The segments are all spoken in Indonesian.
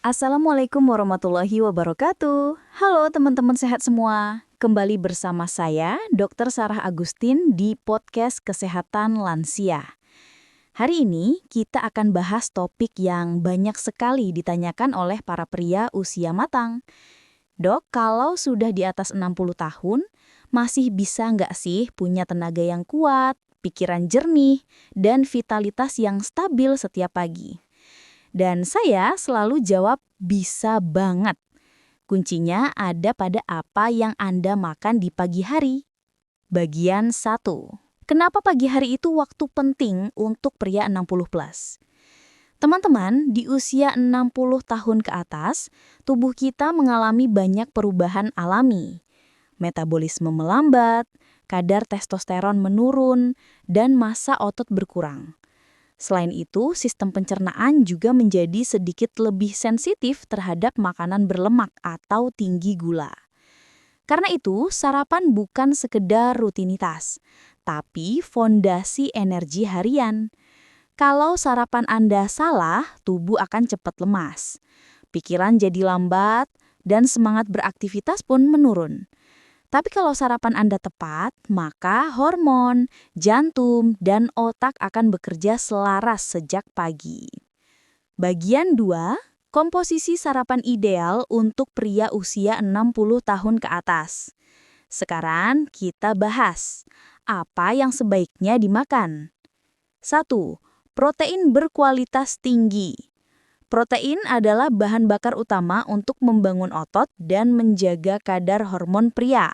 Assalamualaikum warahmatullahi wabarakatuh. Halo teman-teman sehat semua. Kembali bersama saya, Dr. Sarah Agustin di podcast Kesehatan Lansia. Hari ini kita akan bahas topik yang banyak sekali ditanyakan oleh para pria usia matang. Dok, kalau sudah di atas 60 tahun, masih bisa nggak sih punya tenaga yang kuat, pikiran jernih, dan vitalitas yang stabil setiap pagi? Dan saya selalu jawab bisa banget. Kuncinya ada pada apa yang Anda makan di pagi hari. Bagian 1. Kenapa pagi hari itu waktu penting untuk pria 60 plus? Teman-teman, di usia 60 tahun ke atas, tubuh kita mengalami banyak perubahan alami. Metabolisme melambat, kadar testosteron menurun, dan massa otot berkurang. Selain itu, sistem pencernaan juga menjadi sedikit lebih sensitif terhadap makanan berlemak atau tinggi gula. Karena itu, sarapan bukan sekedar rutinitas, tapi fondasi energi harian. Kalau sarapan Anda salah, tubuh akan cepat lemas. Pikiran jadi lambat, dan semangat beraktivitas pun menurun. Tapi kalau sarapan Anda tepat, maka hormon, jantung, dan otak akan bekerja selaras sejak pagi. Bagian 2, komposisi sarapan ideal untuk pria usia 60 tahun ke atas. Sekarang kita bahas, apa yang sebaiknya dimakan? 1. Protein berkualitas tinggi. Protein adalah bahan bakar utama untuk membangun otot dan menjaga kadar hormon pria.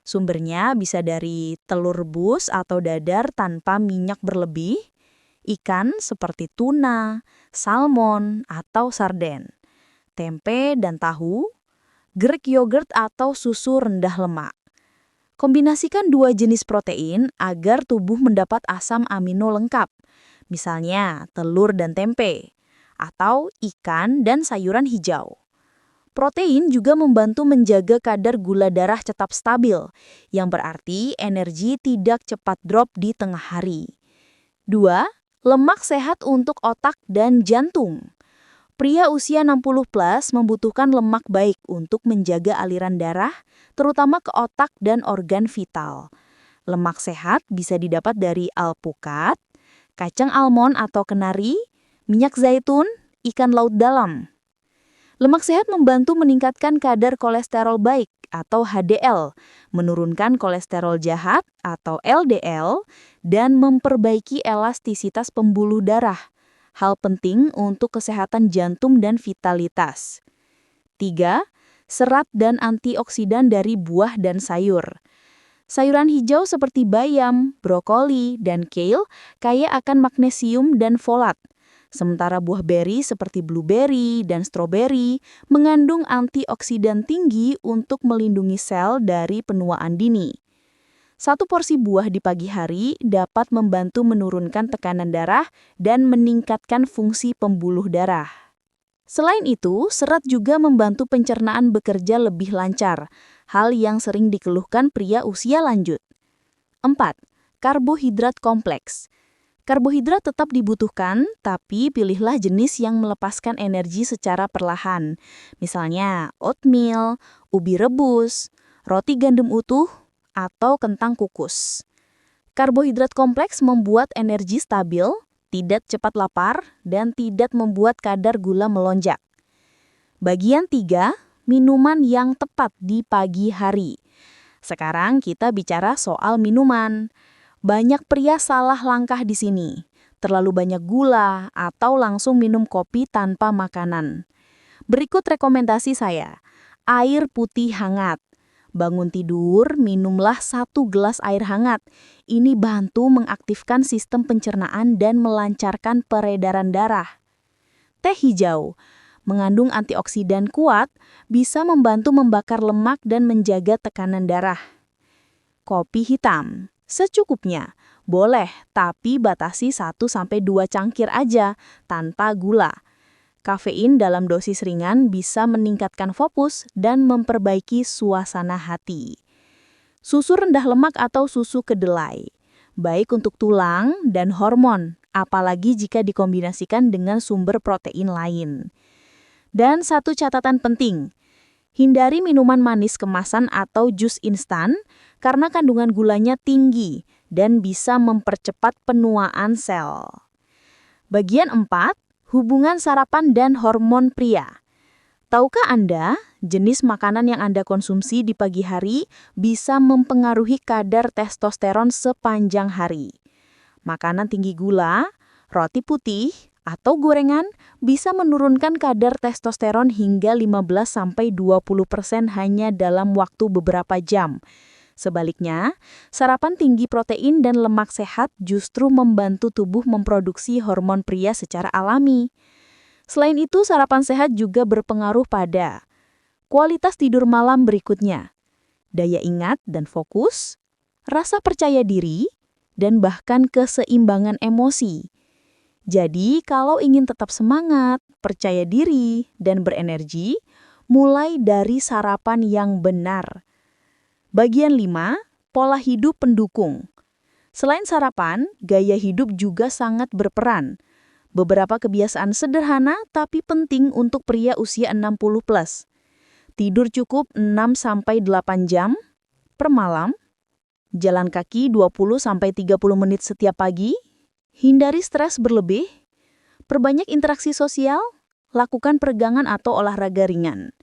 Sumbernya bisa dari telur rebus atau dadar tanpa minyak berlebih, ikan seperti tuna, salmon, atau sarden, tempe dan tahu, Greek yogurt atau susu rendah lemak. Kombinasikan dua jenis protein agar tubuh mendapat asam amino lengkap, misalnya telur dan tempe, atau ikan dan sayuran hijau. Protein juga membantu menjaga kadar gula darah tetap stabil, yang berarti energi tidak cepat drop di tengah hari. 2. Lemak sehat untuk otak dan jantung. Pria usia 60 plus membutuhkan lemak baik untuk menjaga aliran darah, terutama ke otak dan organ vital. Lemak sehat bisa didapat dari alpukat, kacang almond atau kenari, minyak zaitun, ikan laut dalam. Lemak sehat membantu meningkatkan kadar kolesterol baik atau HDL, menurunkan kolesterol jahat atau LDL, dan memperbaiki elastisitas pembuluh darah. Hal penting untuk kesehatan jantung dan vitalitas. 3. Serat dan antioksidan dari buah dan sayur. Sayuran hijau seperti bayam, brokoli, dan kale kaya akan magnesium dan folat. Sementara buah beri seperti blueberry dan stroberi mengandung antioksidan tinggi untuk melindungi sel dari penuaan dini. Satu porsi buah di pagi hari dapat membantu menurunkan tekanan darah dan meningkatkan fungsi pembuluh darah. Selain itu, serat juga membantu pencernaan bekerja lebih lancar, hal yang sering dikeluhkan pria usia lanjut. 4. Karbohidrat kompleks. Karbohidrat tetap dibutuhkan, tapi pilihlah jenis yang melepaskan energi secara perlahan. Misalnya oatmeal, ubi rebus, roti gandum utuh, atau kentang kukus. Karbohidrat kompleks membuat energi stabil, tidak cepat lapar, dan tidak membuat kadar gula melonjak. Bagian 3, minuman yang tepat di pagi hari. Sekarang kita bicara soal minuman. Banyak pria salah langkah di sini. Terlalu banyak gula atau langsung minum kopi tanpa makanan. Berikut rekomendasi saya. Air putih hangat. Bangun tidur, minumlah 1 gelas air hangat. Ini bantu mengaktifkan sistem pencernaan dan melancarkan peredaran darah. Teh hijau. Mengandung antioksidan kuat, bisa membantu membakar lemak dan menjaga tekanan darah. Kopi hitam. Secukupnya, boleh tapi batasi 1-2 cangkir aja, tanpa gula. Kafein dalam dosis ringan bisa meningkatkan fokus dan memperbaiki suasana hati. Susu rendah lemak atau susu kedelai, baik untuk tulang dan hormon, apalagi jika dikombinasikan dengan sumber protein lain. Dan satu catatan penting, hindari minuman manis kemasan atau jus instan karena kandungan gulanya tinggi dan bisa mempercepat penuaan sel. Bagian 4, hubungan sarapan dan hormon pria. Tahukah Anda, jenis makanan yang Anda konsumsi di pagi hari bisa mempengaruhi kadar testosteron sepanjang hari. Makanan tinggi gula, roti putih, atau gorengan bisa menurunkan kadar testosteron hingga 15-20% hanya dalam waktu beberapa jam. Sebaliknya, sarapan tinggi protein dan lemak sehat justru membantu tubuh memproduksi hormon pria secara alami. Selain itu, sarapan sehat juga berpengaruh pada kualitas tidur malam berikutnya, daya ingat dan fokus, rasa percaya diri, dan bahkan keseimbangan emosi. Jadi, kalau ingin tetap semangat, percaya diri, dan berenergi, mulai dari sarapan yang benar. Bagian 5, pola hidup pendukung. Selain sarapan, gaya hidup juga sangat berperan. Beberapa kebiasaan sederhana tapi penting untuk pria usia 60+. Tidur cukup 6-8 jam per malam, jalan kaki 20-30 menit setiap pagi, hindari stres berlebih, perbanyak interaksi sosial, lakukan peregangan atau olahraga ringan.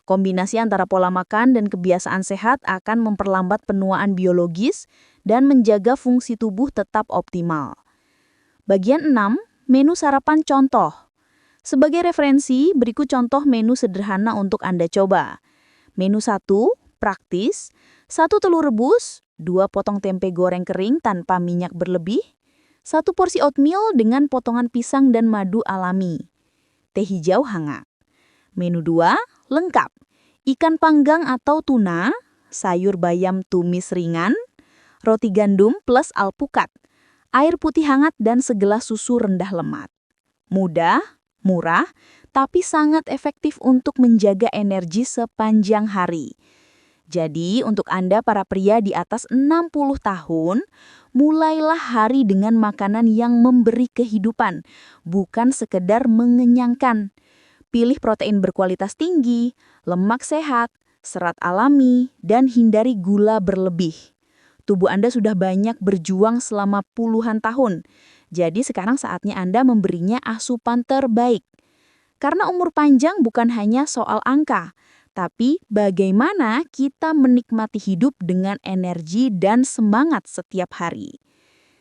Kombinasi antara pola makan dan kebiasaan sehat akan memperlambat penuaan biologis dan menjaga fungsi tubuh tetap optimal. Bagian 6, menu sarapan contoh. Sebagai referensi, berikut contoh menu sederhana untuk Anda coba. Menu 1, praktis, 1 telur rebus, 2 potong tempe goreng kering tanpa minyak berlebih, 1 porsi oatmeal dengan potongan pisang dan madu alami, teh hijau hangat. Menu 2, lengkap, ikan panggang atau tuna, sayur bayam tumis ringan, roti gandum plus alpukat, air putih hangat dan segelas susu rendah lemak. Mudah, murah, tapi sangat efektif untuk menjaga energi sepanjang hari. Jadi, untuk Anda para pria di atas 60 tahun, mulailah hari dengan makanan yang memberi kehidupan, bukan sekedar mengenyangkan. Pilih protein berkualitas tinggi, lemak sehat, serat alami, dan hindari gula berlebih. Tubuh Anda sudah banyak berjuang selama puluhan tahun. Jadi sekarang saatnya Anda memberinya asupan terbaik. Karena umur panjang bukan hanya soal angka, tapi bagaimana kita menikmati hidup dengan energi dan semangat setiap hari.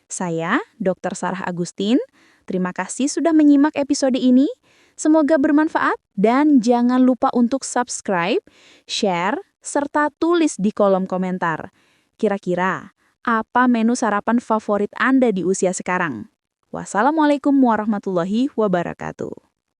Saya, Dr. Sarah Agustin, terima kasih sudah menyimak episode ini. Semoga bermanfaat dan jangan lupa untuk subscribe, share, serta tulis di kolom komentar. Kira-kira, apa menu sarapan favorit Anda di usia sekarang? Wassalamualaikum warahmatullahi wabarakatuh.